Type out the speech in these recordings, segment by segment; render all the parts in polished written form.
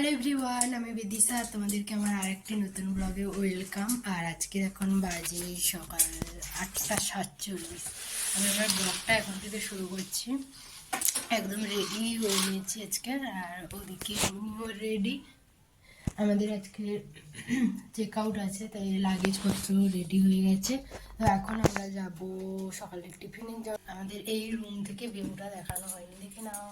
Hello everyone, আমি বিদিশা। তোমাদেরকে আমার আরেকটি নতুন ব্লগে ওয়েলকাম। আর আজকে এখন বাজে সকাল 8:47। আমি আমার ব্লগটা এখন থেকে শুরু করছি। একদম রেডি হয়ে নিয়েছি আজকে, আর ওদিকে আমিও রেডি। আমাদের আজকে চেক আউট আছে, তাই লাগেজপত্র রেডি হয়ে গেছে। তো এখন আমরা যাব সকালের টিফিনের জন্য। আমাদের এই রুম থেকে ভিউটা দেখানো হয়নি, দেখে নাও।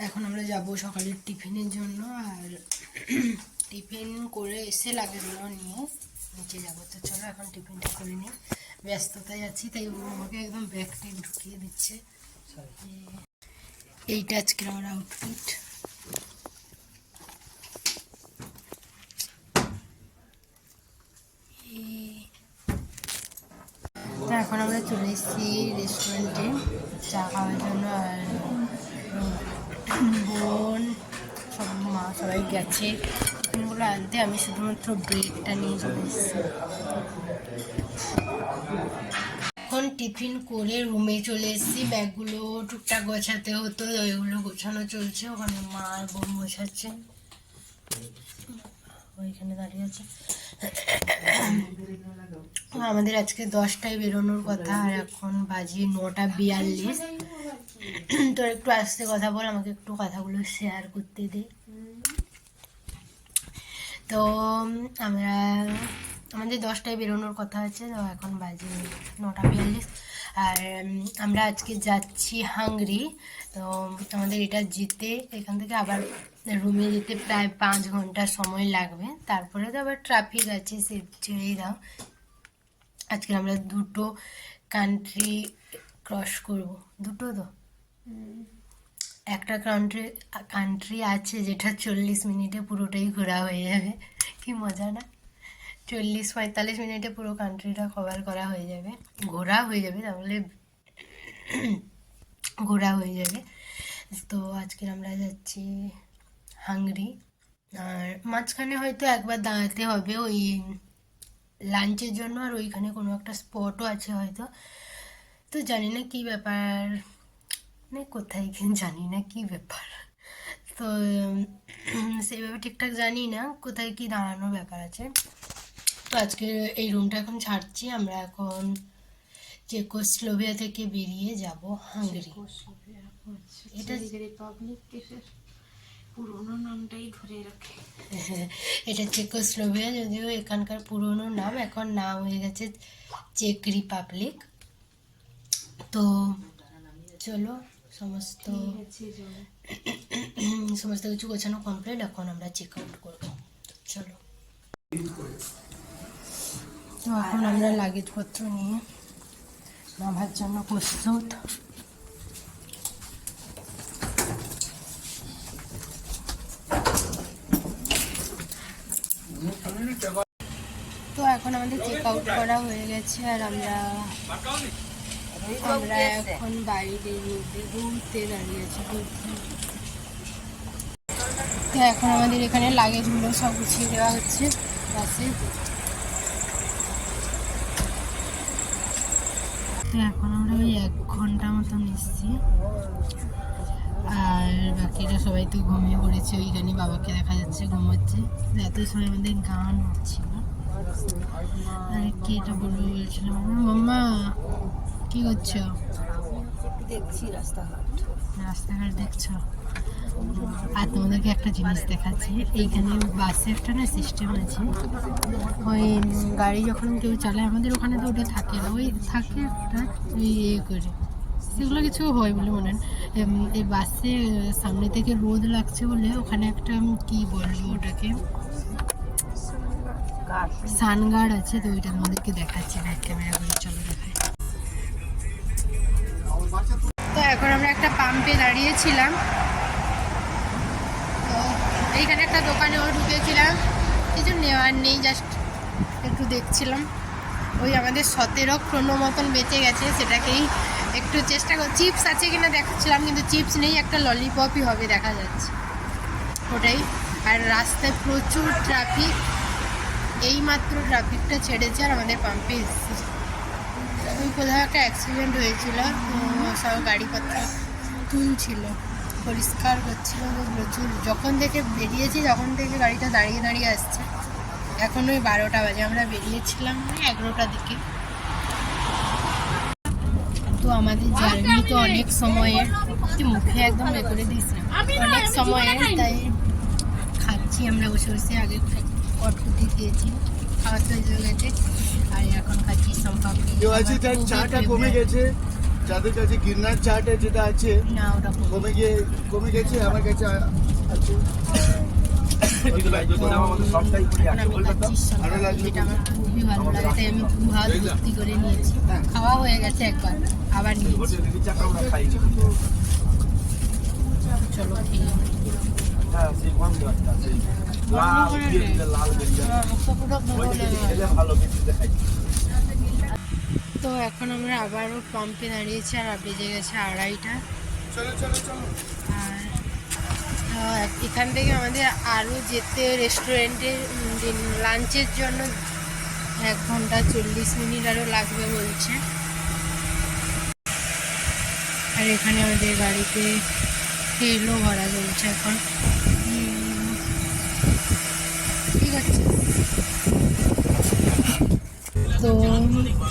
এখন আমরা যাব সকালের টিফিনের জন্য, আর টিফিন করে এসে লাগেজগুলো নিয়ে নিচে যাবো। তো চলো এখন টিফিনটা করে নিই। ব্যস্ততায় আছি, তাই ও আমাকে একদম ব্যাগটি ঢুকিয়ে দিচ্ছে। এইটা আজকের আমার আউটফিট। তো এখন আমরা চলে এসেছি রেস্টুরেন্টে চা খাওয়ার জন্য। আর বোন, সব মা সবাই গেছে টিফিনগুলো আনতে। আমি শুধুমাত্র ব্রেডটা নিয়ে চলে এসেছি। এখন টিফিন করে রুমে চলে এসেছি। ব্যাগগুলো টুকটাক গোছাতে হতো, ওইগুলো গোছানো চলছে। ওখানে মা আর বোন গোছাচ্ছে, ওইখানে দাঁড়িয়ে আছে। আমাদের আজকে 10টায় বেরোনোর কথা, আর এখন বাজে 9:42। তোর একটু আস্তে কথা বল, আমাকে একটু কথাগুলো শেয়ার করতে দে। তো আমাদের 10টায় বেরোনোর কথা আছে, তো এখন বাজে 9:42। আর আমরা আজকে যাচ্ছি হাঙ্গরি। তো আমাদের এটা যেতে, এখান থেকে আবার রুমে যেতে প্রায় 5 ঘন্টা সময় লাগবে। তারপরে তো আবার ট্রাফিক আছে, সে ছেড়েই দাও। আজকে আমরা 2টো কান্ট্রি ক্রস করব। 2টো তো, একটা কান্ট্রি আছে যেটা 40 মিনিটে পুরোটাই ঘোরা হয়ে যাবে। কি মজা না? 40-45 মিনিটে পুরো কান্ট্রিটা কভার করা হয়ে যাবে, ঘোরা হয়ে যাবে। তাহলে ঘোরা হয়ে যাবে। তো আজকে আমরা যাচ্ছি হাঙ্গরি। আর মাঝখানে হয়তো একবার দাঁড়াতে হবে ওই লাঞ্চের জন্য, আর ওইখানে কোনো একটা স্পটও আছে হয়তো। তো জানি না কি ব্যাপার, কোথায় জানি না কি ব্যাপার। তো সেইভাবে ঠিকঠাক জানি না কোথায় কি দাঁড়ানোর ব্যাপার আছে। তো আজকে এই রুমটা এখন ছাড়ছি। আমরা এখন চেকোস্লোভিয়া থেকে বেরিয়ে যাব হাঙ্গেরি। এটা রিপাবলিক দেশের পুরোনো নামটাই ধরে রাখে। এটা চেকোস্লোভিয়া, যদিও এখানকার পুরোনো নাম, এখন নাম হয়ে গেছে চেক রিপাবলিক। তো চলো, সমস্ত কিছু গোছানো কমপ্লিট। এখন আমরা চেক আউট করবো। চলো, তো এখন আমরা লাগেজপত্র নিয়ে নামার জন্য প্রস্তুত। তো এখন আমাদের চেক আউট করা হয়ে গেছে, আর আমরা এখন বাইরের মধ্যে ঘুরতে দাঁড়িয়ে আছি। তো এখন আমাদের এখানে লাগেজগুলো সব গুছিয়ে দেওয়া হচ্ছে বাসে। তো এখন আমরা ওই 1 ঘন্টা মতন এসেছি, আর বাকিরা সবাই তো ঘুমিয়ে পড়েছে। ওইখানে বাবাকে দেখা যাচ্ছে ঘুমোচ্ছে। এত সময় আমাদের গান হচ্ছিল। আর কি এটা বলছিলাম, মাম্মা কি করছো? দেখছি রাস্তাঘাট দেখছো? আর তোমাদেরকে একটা জিনিস দেখাচ্ছি। এইখানে বাসে একটা না সিস্টেম আছে, ওই গাড়ি যখন কেউ চালায়, আমাদের ওখানে তো ওটা থাকে না, ওই থাকে একটা ওই করে, সেগুলো কিছু হয় বলে মনে হয়। এই বাসে সামনে থেকে রোদ লাগছে বলে ওখানে একটা কি বলবো ওটাকে, সানগার্ড আছে। তো ওইটা তোমাদেরকে দেখাচ্ছি ব্যাক ক্যামেরা করে। চলো দেখাই। তো এখন আমরা একটা পাম্পে দাঁড়িয়েছিলাম। তো এইখানে একটা দোকানেও ঢুকেছিলাম, কিছু নেওয়ার নেই, জাস্ট একটু দেখছিলাম। ওই আমাদের 17 ক্রোনো মতন বেঁচে গেছে, সেটাকেই একটু চেষ্টা কর। চিপস আছে কিনা দেখাচ্ছিলাম, কিন্তু চিপস নেই, একটা ললিপপই হবে দেখা যাচ্ছে, ওটাই। আর রাস্তায় প্রচুর ট্রাফিক, এইমাত্র ট্রাফিকটা ছেড়েছে আর আমাদের পাম্পে এসেছি। ওই কোথাও একটা অ্যাক্সিডেন্ট হয়েছিল, তো সব গাড়িপত্র তুলছিল। পরিষ্কার করছিল তো প্রচুর। যখন থেকে বেরিয়েছি তখন থেকে গাড়িটা দাঁড়িয়ে দাঁড়িয়ে আসছে। এখন ওই 12টা বাজে, আমরা বেরিয়েছিলাম 11টার দিকে। তো আমাদের জার্নি তো অনেক সময়ের, মুখে একদম এ করে দিস না, অনেক সময়ের, তাই খাচ্ছি আমরা বসে বসে। আগে কটকুটি খেয়েছি, খাওয়া তো হয়ে গেছে, আর এখন খাচ্ছি সম্পাপড়ি। চাটা কমে গেছে, যাদের কাছে গিরনার চাটা যেটা আছে না ওটা কমে গেছে, আমার কাছে আছে। এখন আমি খাচ্ছি সম্পাপড়ি, যেটা আমার খুবই ভালো লাগে, তাই আমি 2 হাত ভর্তি করে নিয়েছি। খাওয়া হয়ে গেছে একবার, আবার নিয়েছি। চলো খেয়ে নিই। তো এখন আমরা আবারও পাম্পে দাঁড়িয়েছি, আর বেজে গেছে 2:30টা। আর এখান থেকে আমাদের আরও যেতে রেস্টুরেন্টে লাঞ্চের জন্য 1 ঘন্টা 40 মিনিট আরও লাগবে বলছে। আর এখানে আমাদের গাড়িতে তেলও ভরা চলছে এখন। ঠিক আছে, তো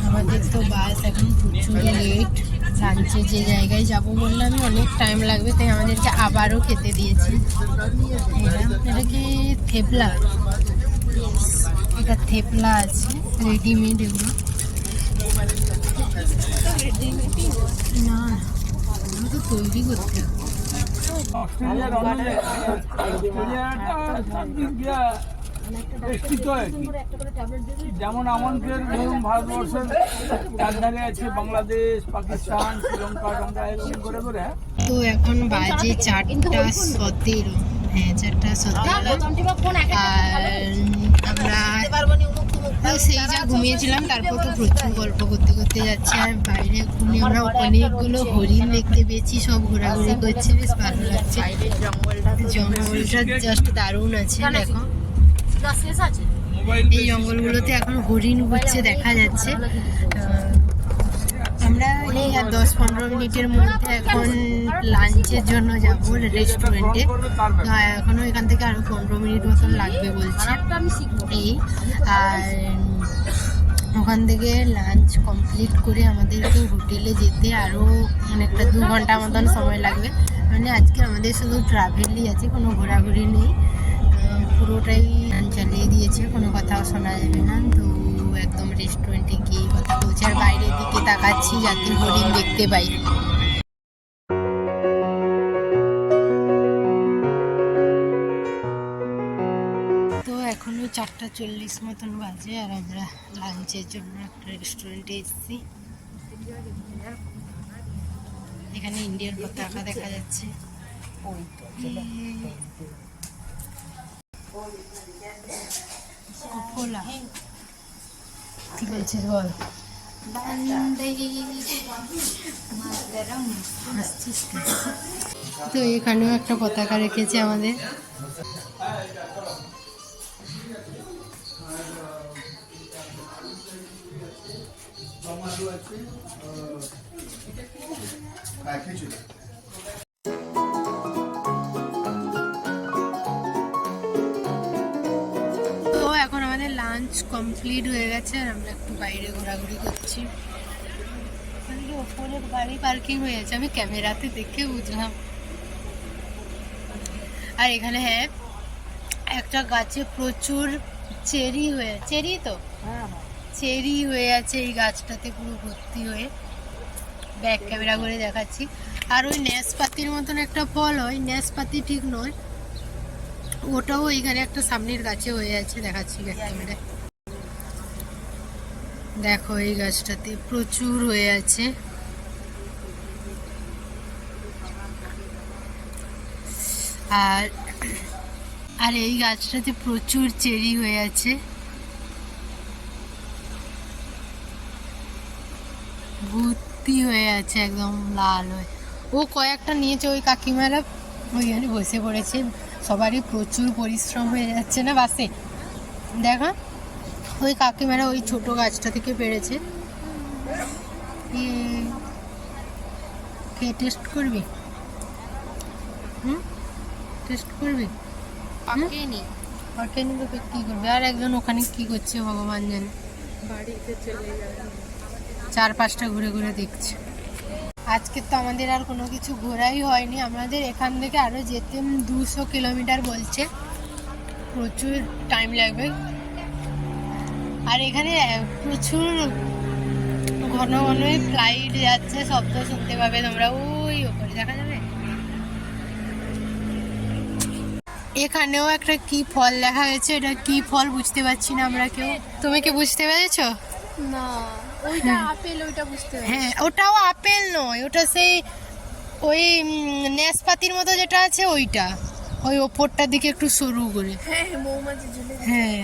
আমাদের তো বাস এখন প্রচুর লেট। লাঞ্চে যে জায়গায় যাব বললাম অনেক টাইম লাগবে, তাই আমাদেরকে আবারও খেতে দিয়েছে। এটা কি থেপলা? এটা থেপলা আছে, রেডিমেড এগুলো। না ওগুলো তো তৈরি করতে হবে। যেমন আমাদের ধরুন ভারতবর্ষের রাজধানী আছে বাংলাদেশ, পাকিস্তান, শ্রীলঙ্কা, টঙ্কা এরকম করে করে। তো এখন বাজে 4:17। হ্যাঁ 4:17। আর আমরা সেই যা ঘুমিয়েছিলাম, তারপর তো প্রচুর গল্প করতে করতে যাচ্ছে। আর বাইরে ঘুমিয়ে আমরা অনেকগুলো হরিণ দেখতে পেয়েছি, সব ঘোরাঘুরি করছে, বেশ ভালো লাগছে। জঙ্গলটা জাস্ট দারুণ আছে। দেখো এই জঙ্গলগুলোতে এখন হরিণ ঘুরছে, দেখা যাচ্ছে। আমরা এই 10-15 মিনিটের মধ্যে এখন লাঞ্চের জন্য যাব রেস্টুরেন্টে। এখনও এখান থেকে আরও 15 মিনিট মতন লাগবে বলছে এই। আর ওখান থেকে লাঞ্চ কমপ্লিট করে আমাদেরকে হোটেলে যেতে আরও অনেকটা 2 ঘন্টা মতন সময় লাগবে। মানে আজকে আমাদের শুধু ট্রাভেলই আছে, কোনো ঘোরাঘুরি নেই, পুরোটাই চালিয়ে দিয়েছে, কোনো কথাও শোনা যাবে না। তো একদম রেস্টুরেন্টে গিয়ে কথা বলছি, আর বাইরের দিকে তাকাচ্ছি যাতে হরিণ দেখতে পাই। তো এখনো 4:40 মতন বাজে, আর আমরা লাঞ্চের জন্য একটা রেস্টুরেন্টে এসেছি। এখানে ইন্ডিয়ান পতাকা দেখা যাচ্ছে। কোলা কি বলছিস বল? তো এখানেও একটা পতাকা রেখেছে আমাদের। তো এখন আমাদের লাঞ্চ কমপ্লিট হয়ে গেছে, আর আমরা একটু বাইরে ঘোরাঘুরি করছি। ওপরে গাড়ি পার্কিং হয়ে আছে, আমি ক্যামেরাতে দেখে বুঝলাম। আর এখানে হ্যাঁ একটা গাছে প্রচুর চেরি হয়ে আছে, এই গাছটাতে পুরো ভর্তি হয়ে। ব্যাক ক্যামেরা করে দেখাচ্ছি। আর ওই ন্যাসপাতির মতন একটা ফল হয়, ন্যাসপাতি ঠিক নয়, ওটাও এইখানে একটা সামনের গাছে হয়ে আছে, দেখাচ্ছি ব্যাক ক্যামেরায়। দেখো এই গাছটাতে প্রচুর হয়ে আছে। আর এই গাছটাতে প্রচুর চেরি হয়ে আছে, ভর্তি হয়ে আছে একদম লাল হয়ে। ও কয়েকটা নিয়েছে, ওই কাকিমারা ওইখানে বসে পড়েছে। সবারই প্রচুর পরিশ্রম হয়ে যাচ্ছে না বাসে। দেখো ওই কাকিমারা ওই ছোট গাছটা থেকে পেরেছে। খেয়ে টেস্ট করবি? টেস্ট করবি? পাকেনি। পাকেনি তো কি করবে? আর একজন ওখানে কি করছে ভগবান জানে, বাড়িতে চলে যাবে। 4-5টা ঘুরে ঘুরে দেখছে। আজকে তো আমাদের আর কোনো কিছু ঘোরাই হয়নি। আমাদের এখান থেকে আরও যেতে 200 কিলোমিটার বলছে, প্রচুর টাইম লাগবে। আর এখানে প্রচুর ঘন ঘনই ফ্লাইট যাচ্ছে, শব্দ শুনতে পাবে তোমরা, ওই ওপরে দেখা যাবে। এখানেও একটা কি ফল দেখা হয়েছে, এটা কি ফল বুঝতে পারছি না আমরা কেউ। তুমি কি বুঝতে পেরেছো? না, ওইটা আপেল, ওইটা বুঝতে পারছি। হ্যাঁ, ওটাও আপেল নয়, ওটা সেই ওই নাশপাতির মতো যেটা আছে ওইটা, ওই ওপরটার দিকে একটু সরু করে। হ্যাঁ, মৌমাছি ঝুলে। হ্যাঁ,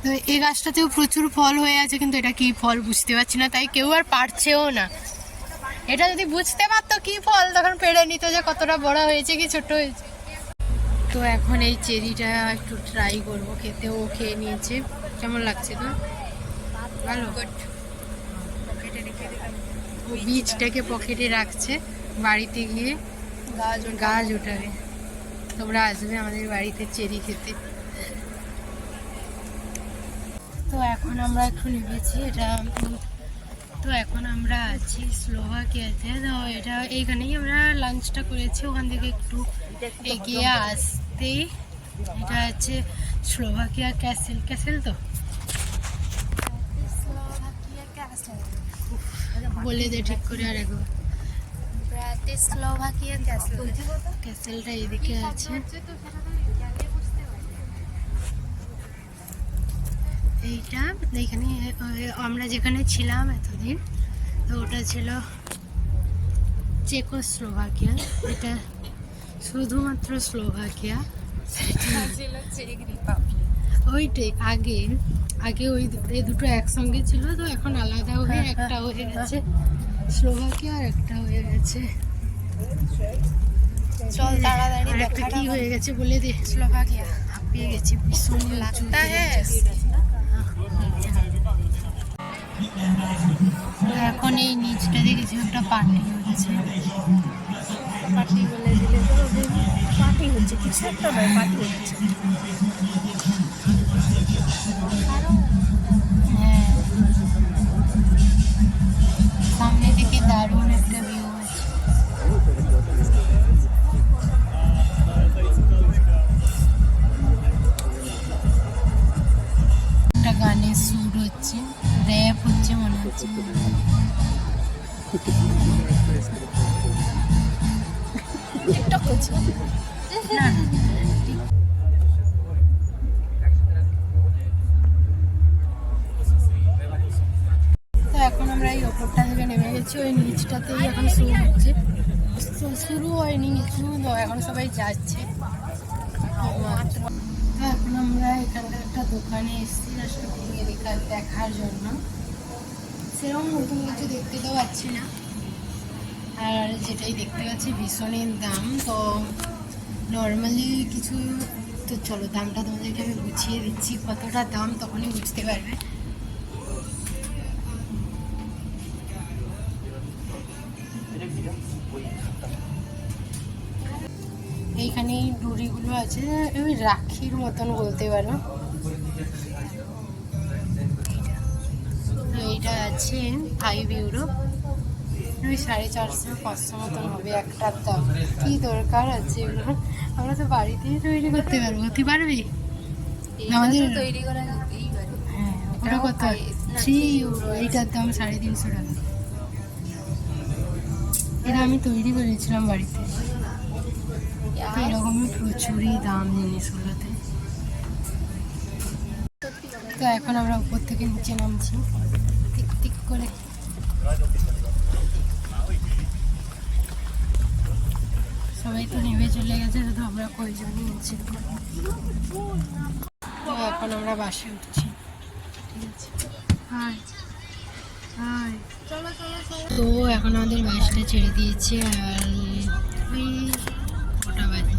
তো এই গাছটাতেও প্রচুর ফল হয়ে আছে, কিন্তু এটা কি ফল বুঝতে পারছি না, তাই কেউ আর পারছেও না। এটা যদি বুঝতে পারতো কি ফল, তখন পেড়ে নিত যে কতটা বড় হয়েছে কি ছোট হয়েছে। তো এখন এই চেরিটা একটু ট্রাই করবো খেতে। ও খেয়ে নিয়েছে, কেমন লাগছে তো? ভালো। ও বীজটাকে পকেটে রাখছে, বাড়িতে গিয়ে গাছ ওঠাবে। তোমরা আসবে আমাদের বাড়িতে চেরি খেতে। তো এখন আমরা একটু নেমেছি, এটা তো এখন আমরা আছি স্লোভাকিয়াতে। তো এটা এইখানেই আমরা লাঞ্চটা করেছি, ওখান থেকে একটু এগিয়ে আসতেই এটা আছে স্লোভাকিয়া ক্যাসেল। ক্যাসেল তো বলে দে ঠিক করে আর একবার। ব্রাতিস্লাভাকিয়া ক্যাসেল। ক্যাসেলটা এদিকে আছে। এইটা এইখানে আমরা যেখানে ছিলাম এতদিন, তো ওটা ছিল চেকোস্লোভাকিয়া। এটা শুধুমাত্র স্লোভাকিয়া। ওইটাই আগে আগে ওই এই দুটো একসঙ্গে ছিল, তো এখন আলাদা হয়ে একটা হয়ে গেছে স্লোভাকিয়া, আর একটা হয়ে গেছে চল তাড়াতাড়ি আর একটা কি হয়ে গেছে বলে দে। স্লোভাকিয়া। হাঁপিয়ে গেছি ভীষণ লাগতা হ্যাঁ। এখন এই নিচটা দেখেছি একটা পার্টি হচ্ছে। পার্টি বলে দিলে তো পার্টি হচ্ছে, কিছু একটা নয়, পার্টি হচ্ছে। হ্যাঁ, সামনে দিকে দারুণ একটা ভিউ আছে। একটা গানের সুর হচ্ছে, র্যাপ হচ্ছে মনে হচ্ছে। টিকটক করছে না, তো এখন আমরা এই ওপরটা থেকে নেমে গেছি, ওই নিচটাতেই এখন শুরু হচ্ছে। শুরু হয়নি কিছু, তো এখন সবাই যাচ্ছে। তো এখন আমরা এখানকার একটা দোকানে এসেছি জাস্ট দেখার জন্য। সেরকম নতুন কিছু দেখতে তো পাচ্ছি না, আর যেটাই দেখতে পাচ্ছি ভীষণই দাম। তো নর্মালি কিছু, তো চলো দামটা তোমাদেরকে আমি বুঝিয়ে দিচ্ছি কতটা দাম, তখনই বুঝতে পারবে। এইখানে এই ডুরিগুলো আছে, ওই রাখির মতন বলতে পারো। এইটা আছে 5 ইউরো, ওই 450-500 মতন হবে একটার দাম। কি দরকার আছে এগুলো? আমরা তো বাড়িতেই তৈরি করতে পারবো। তুই পারবি? আমাদের তৈরি করা এইবার। হ্যাঁ, ওটা কত? 3 ইউরো। এইটার দাম 350 টাকা। এটা আমি তৈরি করেছিলাম বাড়িতে। তো এরকমই প্রচুরই দাম জিনিসগুলোতে। তো এখন আমরা উপর থেকে নিচে নামছি টিক টিক করে। সবাই তো নেমে চলে গেছে, শুধু আমরা কয়জনই নিচে। তো এখন আমরা বাসে উঠছি, ঠিক আছে? High high. তো এখন আমাদের বাসটা ছেড়ে দিয়েছে, আর ওই কটা বাজে,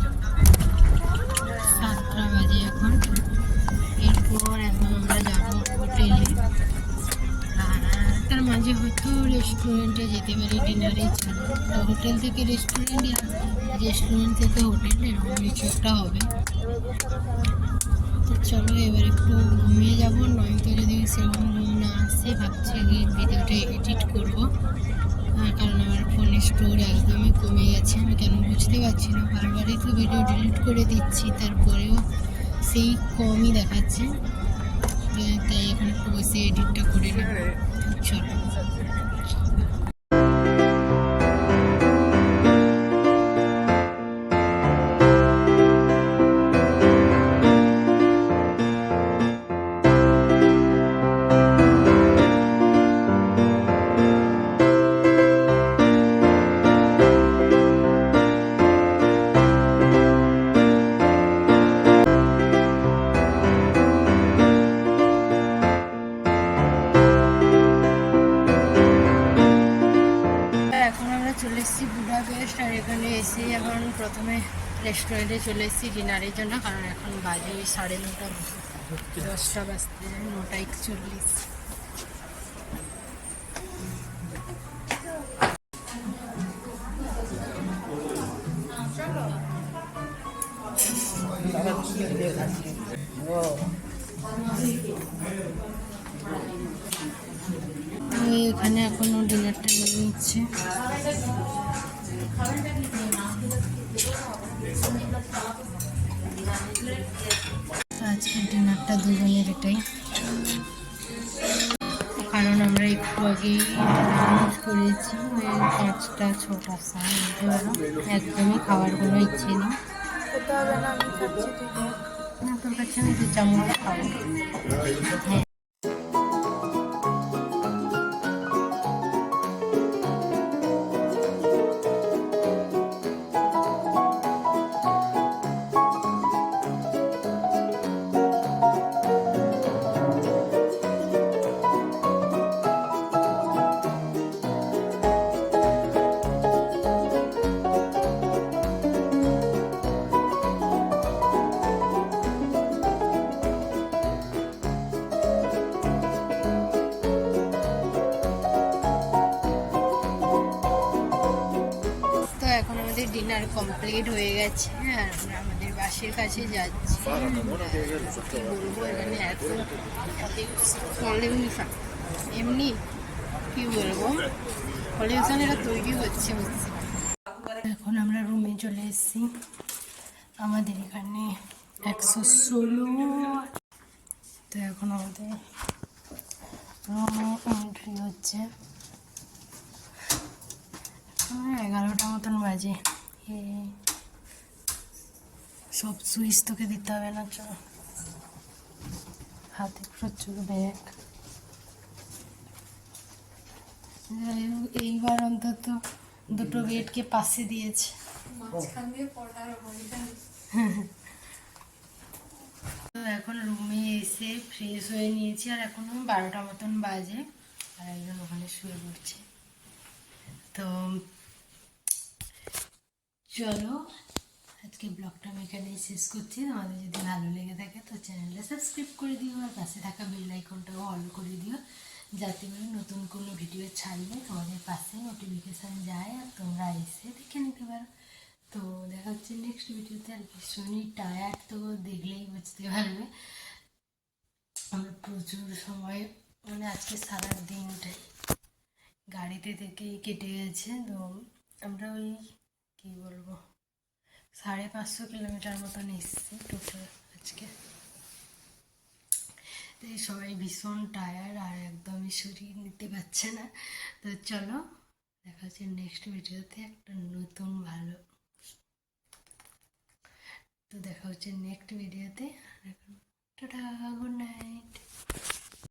7টা বাজে এখন। এরপর এখন আমরা যাবো হোটেলে, আর তার মাঝে হয়তো রেস্ট রেস্টুরেন্টে যেতে পারি ডিনারের জন্য। তো হোটেল থেকে রেস্টুরেন্টে, রেস্টুরেন্ট থেকে হোটেল, এরকম কিছু একটা হবে। তো চলো এবার একটু ঘুমিয়ে যাবো, নয়তো যদি সেরকম ঘুম না আসে ভাবছি কি ভিডিওটা এডিট করবো। কারণ আমার ফোনের স্টোর একদমই কমে গেছে, আমি কেন বুঝতে পারছি না। বারবারই তো ভিডিও ডিলিট করে দিচ্ছি, তারপরেও সেই কমই দেখাচ্ছে। তাই এখন একটু বসে এডিটটা করে নেব। চলো এখন আমরা চলে এসেছি বুডাপেস্ট। আর এখানে এসে এখন প্রথমে রেস্টুরেন্টে চলে এসেছি ডিনারের জন্য, কারণ এখন বাজে ওই 9:30, 10টা বাজতে 9:41। এখানে এখনো ডিনারটা নিয়ে নিচ্ছে। আজকের ডিনারটা দুজনের এটাই, কারণ আমরা একটু আগেই লাঞ্চ করেছি ওই 5টা 6টা একদমই খাওয়ার কোনো ইচ্ছে নেই। খেতে হবে না, আমি খাচ্ছি ঠিক না, তোর কাছে আমি 2 চামচ খাবো। হ্যাঁ তো এখন আমাদের ডিনার কমপ্লিট হয়ে গেছে, আর আমরা আমাদের বাসের কাছে যাচ্ছি। কি বলবো, এখানে এত পলিউশন, এমনি কি বলবো, পলিউশন এটা তৈরি হচ্ছে বুঝছি। এখন আমরা রুমে চলে এসেছি। আমাদের এখানে 116। তো এখন আমাদের রুমে এন্ট্রি হচ্ছে। 11টা মতন বাজে। সব সুইচ তোকে দিতে হবে না, চল। হাতে প্রচুর ব্যাগ। এইবার অন্তত 2টো গেটকে পাশে দিয়েছে। তো এখন রুমে এসে ফ্রেশ হয়ে নিয়েছি, আর এখনো 12টা মতন বাজে, আর একজন ওখানে শুয়ে পড়ছে। তো চলো আজকে ব্লগটা আমি এখানেই শেষ করছি। তোমাদের যদি ভালো লেগে থাকে তো চ্যানেলটা সাবস্ক্রাইব করে দিও, আর পাশে থাকা বেল আইকনটাও অন করে দিও, যাতে করে নতুন কোনো ভিডিও ছাড়লে তোমাদের পাশে নোটিফিকেশান যায় আর তোমরা এসে দেখে নিতে পারো। তো দেখা হচ্ছে নেক্সট ভিডিওতে। আর ভীষণই টায়ার্ড, তো দেখলেই বুঝতে পারবে। আমরা প্রচুর সময়, মানে আজকে সারা দিনটাই গাড়িতে থেকেই কেটে গেছে। তো আমরা ওই কী বলবো 550 কিলোমিটার মতন এসেছি টোটাল আজকে। তো সবাই ভীষণ টায়ার্ড, আর একদমই শরীর নিতে পারছে না। তো চলো দেখা হচ্ছে নেক্সট ভিডিওতে একটা নতুন ভালো। তো দেখা হচ্ছে নেক্সট ভিডিওতে। Tata, good night.